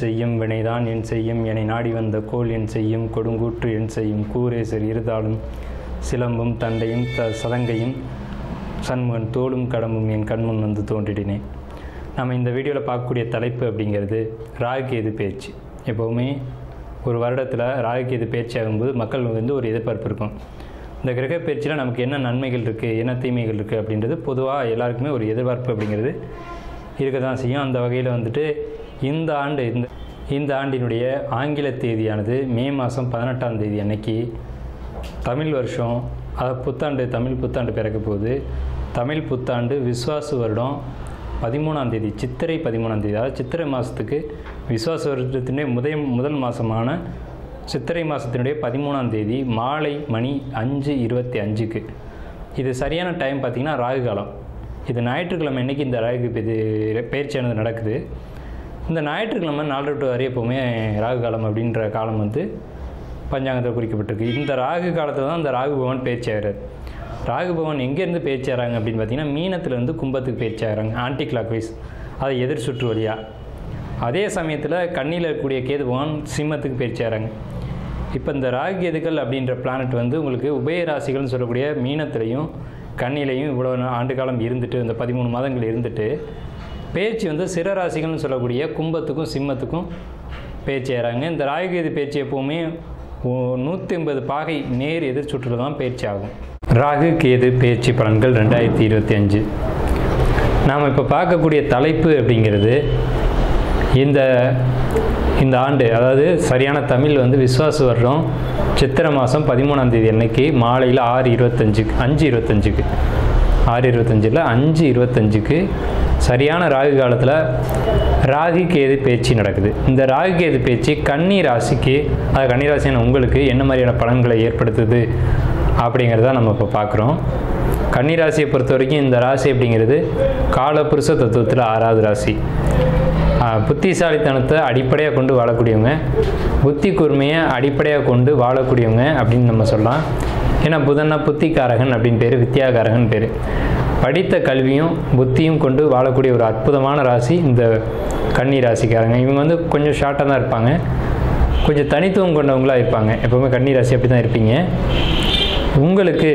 செய்யும் வினைதான் என் செய்யும் என்னை நாடி வந்த கோல் என் செய்யும் கொடுங்கூற்று என் செய்யும் கூரேசர் இருதாலும் சிலம்பும் தண்டையும் சதங்கையும் சண்முகன் தோளும் கடம்பும் என் கண்முன் வந்து தோன்றிடினேன். நம்ம இந்த வீடியோவில் பார்க்கக்கூடிய தலைப்பு அப்படிங்கிறது ராகுகேது பேச்சு. எப்போவுமே ஒரு வருடத்தில் ராகுகேது பேச்சு ஆகும்போது மக்கள் வந்து ஒரு எதிர்பார்ப்பு இருக்கும். இந்த கிரக பயிற்சியில் நமக்கு என்ன நன்மைகள் இருக்குது, என்ன தீமைகள் இருக்குது அப்படின்றது பொதுவாக எல்லாருக்குமே ஒரு எதிர்பார்ப்பு அப்படிங்கிறது இருக்க தான் செய்யும். அந்த வகையில் வந்துட்டு இந்த ஆண்டினுடைய ஆங்கில தேதியானது மே மாதம் 18ஆம் தேதி அன்னைக்கு தமிழ் வருஷம், அதாவது தமிழ் புத்தாண்டு பிறக்க போகுது. தமிழ் புத்தாண்டு விஸ்வாசு வருடம் 13ஆம் தேதி, சித்திரை 13ஆம் தேதி, அதாவது சித்திரை மாதத்துக்கு விஸ்வாச வருடத்தினுடைய முதல் மாதமான சித்திரை மாதத்தினுடைய 13ஆம் தேதி மாலை மணி 5:25க்கு. இது சரியான டைம் பார்த்திங்கன்னா ராகு காலம். இது ஞாயிற்றுக்கிழமை அன்றைக்கி இந்த ராகு பயிற்சியானது நடக்குது. இந்த ஞாயிற்றுக்கிழமை 4 to 6 எப்போவுமே ராகு காலம் அப்படின்ற காலம் வந்து பஞ்சாங்கத்தில் குறிக்கப்பட்டிருக்கு. இந்த ராகு காலத்தில் தான் இந்த ராகு பகவான் பயிற்சி ஆகிறார். ராகு பகவான் எங்கேருந்து பயிற்சி ஆகிறாங்க அப்படின்னு பார்த்தீங்கன்னா மீனத்துலேருந்து கும்பத்துக்கு பயிற்சி ஆகிறாங்க, ஆன்டி கிளாக் வைஸ், அதை எதிர் சுற்று வழியாக. அதே சமயத்தில் கண்ணியில் இருக்கக்கூடிய கேது பகவான் சிம்மத்துக்கு பயிற்சி ஆகிறாங்க. இப்போ இந்த ராகு கேதுக்கள் அப்படின்ற பிளானட் வந்து உங்களுக்கு உபயராசிகள்னு சொல்லக்கூடிய மீனத்திலையும் கண்ணிலையும் இவ்வளோ ஆண்டு காலம் இருந்துட்டு, இந்த 13 மாதங்கள் இருந்துட்டு பேச்சு வந்து சிறராசிகள்னு சொல்லக்கூடிய கும்பத்துக்கும் சிம்மத்துக்கும் பேச்சு ஆகிறாங்க. இந்த ராகுகேது பேச்சு எப்போவுமே 180 பாகை நேர் எதிர் சுற்றில் தான் பேச்சு ஆகும். ராகு கேது பேச்சு பலன்கள் 2025. நாம் இப்போ பார்க்கக்கூடிய தலைப்பு அப்படிங்கிறது இந்த ஆண்டு, அதாவது சரியான தமிழ் வந்து விஸ்வாச வருடம் சித்திரை மாதம் 13ஆம் தேதி அன்னைக்கு மாலையில் 5:25க்கு 5:25க்கு சரியான ராகு காலத்தில் ராகு கேது பேச்சு நடக்குது. இந்த ராகு கேது பேச்சு கன்னி ராசிக்கு, அது கன்னி ராசியான உங்களுக்கு என்ன மாதிரியான பலன்களை ஏற்படுத்துது அப்படிங்கிறத நம்ம இப்போ பார்க்குறோம். கன்னி ராசியை பொறுத்த வரைக்கும் இந்த ராசி அப்படிங்கிறது காலபுருஷ தத்துவத்தில் 6வது ராசி. புத்திசாலித்தனத்தை அடிப்படையாக கொண்டு வாழக்கூடியவங்க, புத்தி கூர்மையை அடிப்படையாக கொண்டு வாழக்கூடியவங்க அப்படின்னு நம்ம சொல்லலாம். ஏன்னா புதன்னா புத்திகாரகன் அப்படின்னு பேர், வித்யாகாரகன் பேர். படித்த கல்வியும் புத்தியும் கொண்டு வாழக்கூடிய ஒரு அற்புதமான ராசி இந்த கன்னி ராசிக்காரங்க. இவங்க வந்து கொஞ்சம் ஷார்ட்டாக தான் இருப்பாங்க, கொஞ்சம் தனித்துவம் கொண்டவங்களாக இருப்பாங்க. எப்போவுமே கன்னி ராசி அப்படி தான் இருப்பீங்க. உங்களுக்கு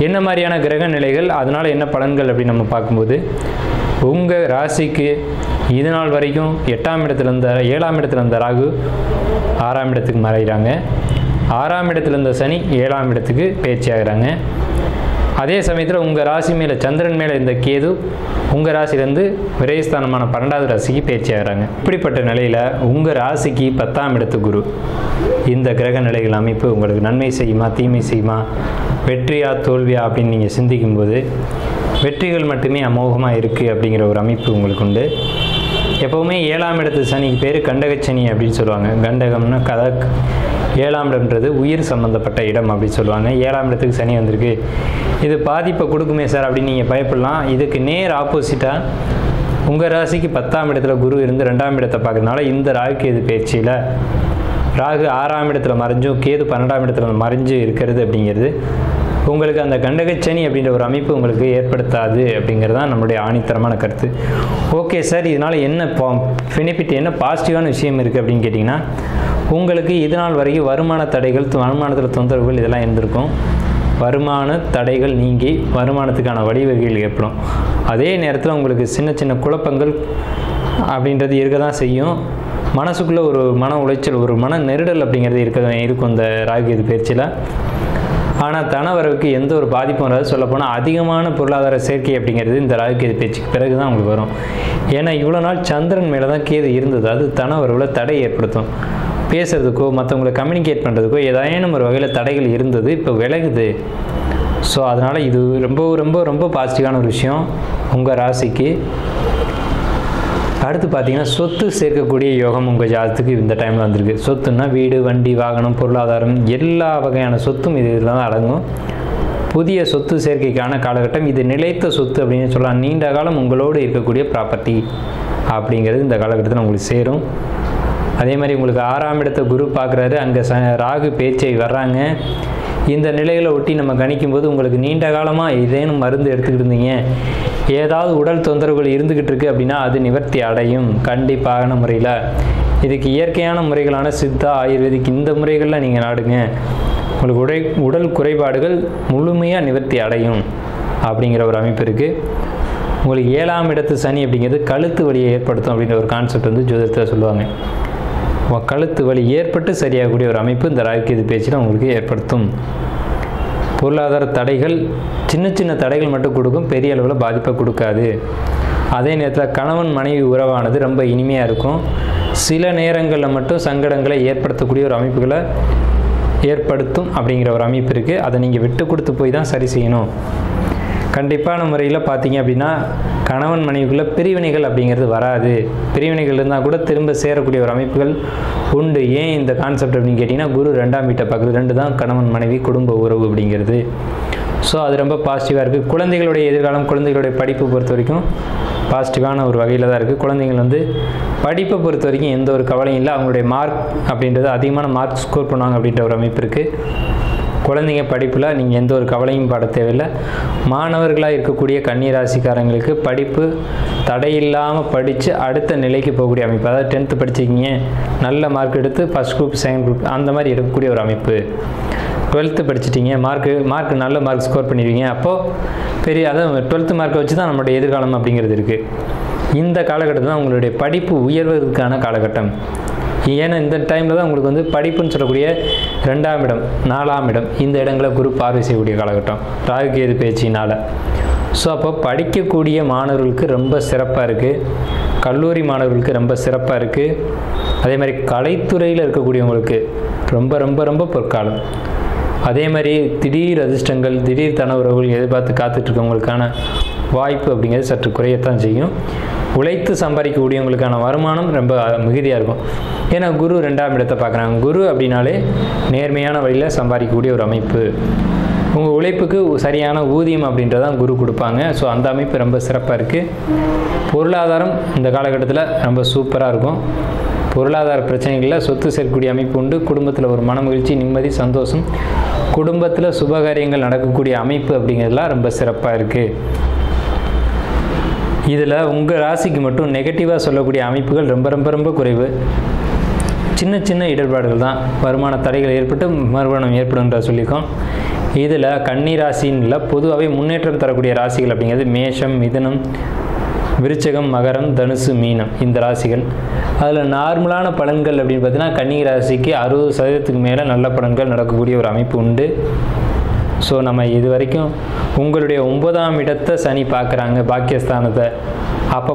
என்ன மாதிரியான கிரக நிலைகள், அதனால் என்ன பலன்கள் அப்படின்னு நம்ம பார்க்கும்போது, உங்கள் ராசிக்கு இது நாள் வரைக்கும் 7ஆம் இடத்துல இருந்த ராகு 6ஆம் இடத்துக்கு மறைகிறாங்க. 6ஆம் இடத்துல இருந்த சனி 7ஆம் இடத்துக்கு பயிற்சி ஆகிறாங்க. அதே சமயத்தில் உங்கள் ராசி மேலே சந்திரன் மேலே இருந்த கேது உங்கள் ராசிலேருந்து விரயஸ்தானமான 12வது ராசிக்கு பயிற்சி ஆகிறாங்க. இப்படிப்பட்ட நிலையில் உங்கள் ராசிக்கு 10ஆம் இடத்து குரு. இந்த கிரக நிலைகள் அமைப்பு உங்களுக்கு நன்மை செய்யுமா தீமை செய்யுமா, வெற்றியா தோல்வியா அப்படின்னு நீங்கள் சிந்திக்கும்போது வெற்றிகள் மட்டுமே அமோகமாக இருக்குது அப்படிங்கிற ஒரு அமைப்பு உங்களுக்கு உண்டு. எப்போவுமே 7ஆம் இடத்து சனிக்கு பேர் கண்டகச்சனி அப்படின்னு சொல்லுவாங்க. கண்டகம்னா கதக், 7ஆம் இடம்ன்றது உயிர் சம்மந்தப்பட்ட இடம் அப்படின்னு சொல்லுவாங்க. 7ஆம் இடத்துக்கு சனி வந்திருக்கு, இது பாதிப்பை கொடுக்குமே சார் அப்படின்னு நீங்கள் பயப்படலாம். இதுக்கு நேர் ஆப்போசிட்டாக உங்கள் ராசிக்கு 10ஆம் இடத்துல குரு இருந்து 2ஆம் இடத்தை பார்க்கறதுனால இந்த ராகு கேது பயிற்சியில் ராகு 6ஆம் இடத்துல மறைஞ்சும் கேது 12ஆம் இடத்துல மறைஞ்சு இருக்கிறது அப்படிங்கிறது உங்களுக்கு அந்த கண்டகச்சனி அப்படின்ற ஒரு அமைப்பு உங்களுக்கு ஏற்படுத்தாது அப்படிங்கிறது தான் நம்மளுடைய ஆணித்தரமான கருத்து. ஓகே சார், இதனால் என்ன பெனிஃபிட், என்ன பாசிட்டிவான விஷயம் இருக்குது அப்படின்னு கேட்டிங்கன்னா, உங்களுக்கு இது நாள் வரைக்கும் வருமான தடைகள், வருமானத்தில் தொந்தரவுகள் இதெல்லாம் இருந்திருக்கும். வருமான தடைகள் நீங்கி வருமானத்துக்கான வழிவகைகள் ஏற்படும். அதே நேரத்தில் உங்களுக்கு சின்ன சின்ன குழப்பங்கள் அப்படின்றது இருக்க தான் செய்யும். மனசுக்குள்ளே ஒரு மன உளைச்சல், ஒரு மன நெருடல் அப்படிங்கிறது இருக்கும் இந்த ராகுகேது பயிற்சியில். ஆனால் தனவரவுக்கு எந்த ஒரு பாதிப்பும் வராது. சொல்லப்போனால் அதிகமான பொருளாதார சேர்க்கை அப்படிங்கிறது இந்த ராகுகேது பேச்சுக்கு பிறகு தான் உங்களுக்கு வரும். ஏன்னா இவ்வளோ நாள் சந்திரன் மேலே தான் கேது இருந்தது, அது தனவரவில் தடை ஏற்படுத்தும். பேசுகிறதுக்கோ மற்றவங்களை கம்யூனிகேட் பண்ணுறதுக்கோ ஏதாயினும் ஒரு வகையில் தடைகள் இருந்தது, இப்போ விலகுது. ஸோ அதனால் இது ரொம்ப ரொம்ப ரொம்ப பாசிட்டிவான ஒரு விஷயம் உங்கள் ராசிக்கு. அடுத்து பார்த்தீங்கன்னா சொத்து சேர்க்கக்கூடிய யோகம் உங்கள் ஜாதத்துக்கு இந்த டைமில் வந்திருக்கு. சொத்துன்னா வீடு, வண்டி, வாகனம், பொருளாதாரம், எல்லா வகையான சொத்தும் இதில் தான் அடங்கும். புதிய சொத்து சேர்க்கைக்கான காலகட்டம் இது. நிலைத்த சொத்து அப்படின்னு சொல்லலாம். நீண்ட காலம் உங்களோடு இருக்கக்கூடிய ப்ராப்பர்ட்டி அப்படிங்கிறது இந்த காலகட்டத்தில் உங்களுக்கு சேரும். அதே மாதிரி உங்களுக்கு 6ஆம் இடத்தை குரு பார்க்குறாரு, அங்கே ராகு பேச்சை வர்றாங்க. இந்த நிலைகளை ஒட்டி நம்ம கணிக்கும்போது உங்களுக்கு நீண்ட காலமாக ஏதேனும் மருந்து எடுத்துக்கிட்டு இருந்தீங்க, ஏதாவது உடல் தொந்தரவுகள் இருந்துக்கிட்டு இருக்குது அப்படின்னா அது நிவர்த்தி அடையும் கண்டிப்பான முறையில். இதுக்கு இயற்கையான முறைகளான சித்தா, ஆயுர்வேதிக் இந்த முறைகளில் நீங்கள் நாடுங்க, உங்களுக்கு உடல் குறைபாடுகள் முழுமையாக நிவர்த்தி அடையும் அப்படிங்கிற ஒரு அமைப்பு இருக்குது. உங்களுக்கு 7ஆம் இடத்து சனி அப்படிங்கிறது கழுத்து வலியை ஏற்படுத்தும் அப்படின்ற ஒரு கான்செப்ட் வந்து ஜோதிடத்தில் சொல்லுவாங்க. கழுத்து வலி ஏற்பட்டு சரியாகக்கூடிய ஒரு அமைப்பு இந்த ராகுகேது பேச்சில் உங்களுக்கு ஏற்படுத்தும். பொருளாதார தடைகள் சின்ன சின்ன தடைகள் மட்டும் கொடுக்கும், பெரிய அளவில் பாதிப்பை கொடுக்காது. அதே நேரத்தில் கணவன் மனைவி உறவானது ரொம்ப இனிமையாக இருக்கும். சில நேரங்களில் மட்டும் சங்கடங்களை ஏற்படுத்தக்கூடிய ஒரு அமைப்புகளை ஏற்படுத்தும் அப்படிங்கிற ஒரு அமைப்பு இருக்குது. அதை நீங்கள் விட்டு கொடுத்து போய் தான் சரி செய்யணும். கண்டிப்பான முறையில் பார்த்தீங்க அப்படின்னா கணவன் மனைவிக்குள்ளே பிரிவினைகள் அப்படிங்கிறது வராது. பிரிவினைகள் இருந்தால் கூட திரும்ப சேரக்கூடிய ஒரு அமைப்புகள் உண்டு. ஏன் இந்த கான்செப்ட் அப்படின்னு கேட்டிங்கன்னா, குரு 2ஆம் வீட்டை பார்க்குறது, 2 தான் கணவன் மனைவி குடும்ப உறவு அப்படிங்கிறது. ஸோ அது ரொம்ப பாசிட்டிவாக இருக்குது. குழந்தைகளுடைய எதிர்காலம், குழந்தைகளுடைய படிப்பு பொறுத்த வரைக்கும் பாசிட்டிவான ஒரு வகையில் தான் இருக்குது. குழந்தைகள் வந்து படிப்பை பொறுத்த வரைக்கும் எந்த ஒரு கவலையும் இல்லை. அவங்களுடைய மார்க் அப்படின்றது அதிகமான மார்க் ஸ்கோர் பண்ணுவாங்க அப்படின்ற ஒரு அமைப்பு இருக்குது. குழந்தைங்க படிப்பில் நீங்கள் எந்த ஒரு கவலையும் பட தேவையில்லை. மாணவர்களாக இருக்கக்கூடிய கன்னி ராசிக்காரங்களுக்கு படிப்பு தடையில்லாமல் படித்து அடுத்த நிலைக்கு போகக்கூடிய அமைப்பு. அதாவது 10th படிச்சிக்கிங்க, நல்ல மார்க் எடுத்து ஃபஸ்ட் குரூப் செகண்ட் குரூப் அந்த மாதிரி எடுக்கக்கூடிய ஒரு அமைப்பு. 12th படிச்சிட்டிங்க, மார்க் நல்ல மார்க் ஸ்கோர் பண்ணிடுவீங்க. அப்போது அதாவது 12th மார்க்கை வச்சு தான் நம்மளுடைய எதிர்காலம் அப்படிங்கிறது இருக்குது. இந்த காலகட்டத்தில் தான் உங்களுடைய படிப்பு உயர்வதற்கான காலகட்டம். ஏன்னா இந்த டைமில் தான் உங்களுக்கு வந்து படிப்புன்னு சொல்லக்கூடிய 2ஆம் இடம், 4ஆம் இடம், இந்த இடங்களை குரு பார்வை செய்யக்கூடிய காலகட்டம் ராகுகேது பேச்சினால். ஸோ அப்போ படிக்கக்கூடிய மாணவர்களுக்கு ரொம்ப சிறப்பாக இருக்குது. கல்லூரி மாணவர்களுக்கு ரொம்ப சிறப்பாக இருக்குது. அதே மாதிரி கலைத்துறையில் இருக்கக்கூடியவங்களுக்கு ரொம்ப ரொம்ப ரொம்ப பொற்காலம். அதே மாதிரி திடீர் அதிர்ஷ்டங்கள், திடீர் தன உறவுகள் எதிர்பார்த்து காத்துட்ருக்கவங்களுக்கான வாய்ப்பு அப்படிங்கிறது சற்று குறையத்தான் செய்யும். உழைத்து சம்பாதிக்கக்கூடியவங்களுக்கான வருமானம் ரொம்ப மிகுதியாக இருக்கும். ஏன்னா குரு 2ஆம் இடத்தை பார்க்குறாங்க. குரு அப்படின்னாலே நேர்மையான வழியில் சம்பாதிக்கக்கூடிய ஒரு அமைப்பு. உங்கள் உழைப்புக்கு சரியான ஊதியம் அப்படின்றதான் குரு கொடுப்பாங்க. ஸோ அந்த அமைப்பு ரொம்ப சிறப்பாக இருக்குது. பொருளாதாரம் இந்த காலகட்டத்தில் ரொம்ப சூப்பராக இருக்கும். பொருளாதார பிரச்சனைகளில் சொத்து சேர்க்கக்கூடிய அமைப்பு உண்டு. குடும்பத்தில் ஒரு மன மகிழ்ச்சி, நிம்மதி, சந்தோஷம், குடும்பத்தில் சுபகாரியங்கள் நடக்கக்கூடிய அமைப்பு அப்படிங்கிறதுலாம் ரொம்ப சிறப்பாக இருக்குது. இதில் உங்கள் ராசிக்கு மட்டும் நெகட்டிவாக சொல்லக்கூடிய அமைப்புகள் ரொம்ப ரொம்ப ரொம்ப குறைவு. சின்ன சின்ன இடர்பாடுகள் தான், வருமான தடைகள் ஏற்பட்டு மறுமணம் ஏற்படும்ன்ற சொல்லியிருக்கோம். இதில் கன்னி ராசின்ல பொதுவாகவே முன்னேற்றம் தரக்கூடிய ராசிகள் அப்படிங்கிறது மேஷம், மிதுனம், விருச்சகம், மகரம், தனுசு, மீனம் இந்த ராசிகள். அதில் நார்மலான பலன்கள் அப்படின்னு பார்த்தீங்கன்னா கன்னி ராசிக்கு 60% மேலே நல்ல பலன்கள் நடக்கக்கூடிய ஒரு அமைப்பு உண்டு. ஸோ நம்ம இது வரைக்கும் உங்களுடைய 9ஆம் இடத்தை சனி பார்க்குறாங்க, பாக்கியஸ்தானத்தை. அப்போ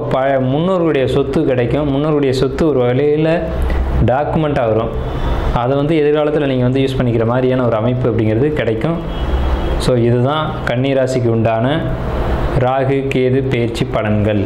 முன்னோர்களுடைய சொத்து கிடைக்கும். முன்னோர்களுடைய சொத்து ஒரு வகையில் டாக்குமெண்ட்டாக வரும். அதை வந்து எதிர்காலத்தில் நீங்கள் வந்து யூஸ் பண்ணிக்கிற மாதிரியான ஒரு அமைப்பு அப்படிங்கிறது கிடைக்கும். ஸோ இதுதான் கன்னி ராசிக்கு உண்டான ராகு கேது பெயர்ச்சி பலன்கள்.